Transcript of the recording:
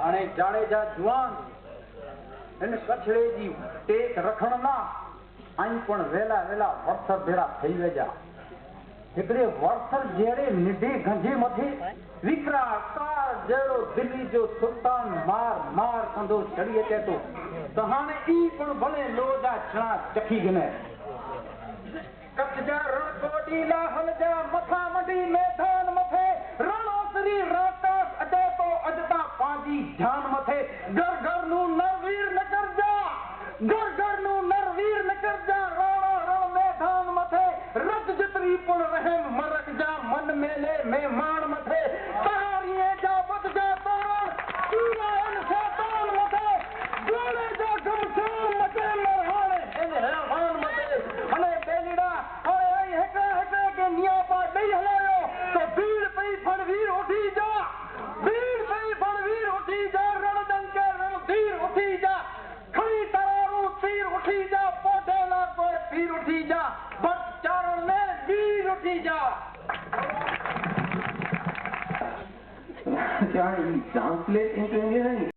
અને જાડેજા જુવાન એને કછડેજી ટેક રખણ ના અહીં પણ વેલા વેલા વરસર ભેરા થઈ વેજા એકડે વરસર જેડે નિઢી ગંજી મથી વિકરાળ કાર જેડો દિલ્હી જો સુલતાન માર માર કંદો ચડીએ તે તો તહાને ઈ પણ ભલે લોજા છણા ચખી ગને કચ્છજા રણકોટીલા હલજા મથા મડી મેદાન મથે રણોસરી રાકાશ અડે તો અજતા પાંજી જાન મથે ઘર ઘરનું નરવીર ન કરજા ઘર ઘરનું નરવીર ન કરજા રણ રણ મેદાન મથે રજ જતરી પણ રહેમ મરક જા મન મેલે મહેમાન મથે તારીએ જા બદ જા તોરણ સુરાન શેતાન મથે ગોળે જા ગમશાન મથે મરહાણે એને હેવાન મથે અને બેલીડા ઓય હેકા હેકા કે નિયા પા દઈ હલાયો તો ભીડ પઈ ફણવીર ઉઠી જા ભીડ પઈ ફણવીર ઉઠી જા રણડંકે રણધીર ઉઠી જા ખરી તરારું તીર ઉઠી જા પોઢેલા કોઈ પીર ઉઠી જા ભટ ચારણ ને વીર ઉઠી જા क्या ट्रांसलेट इंटू इंडियन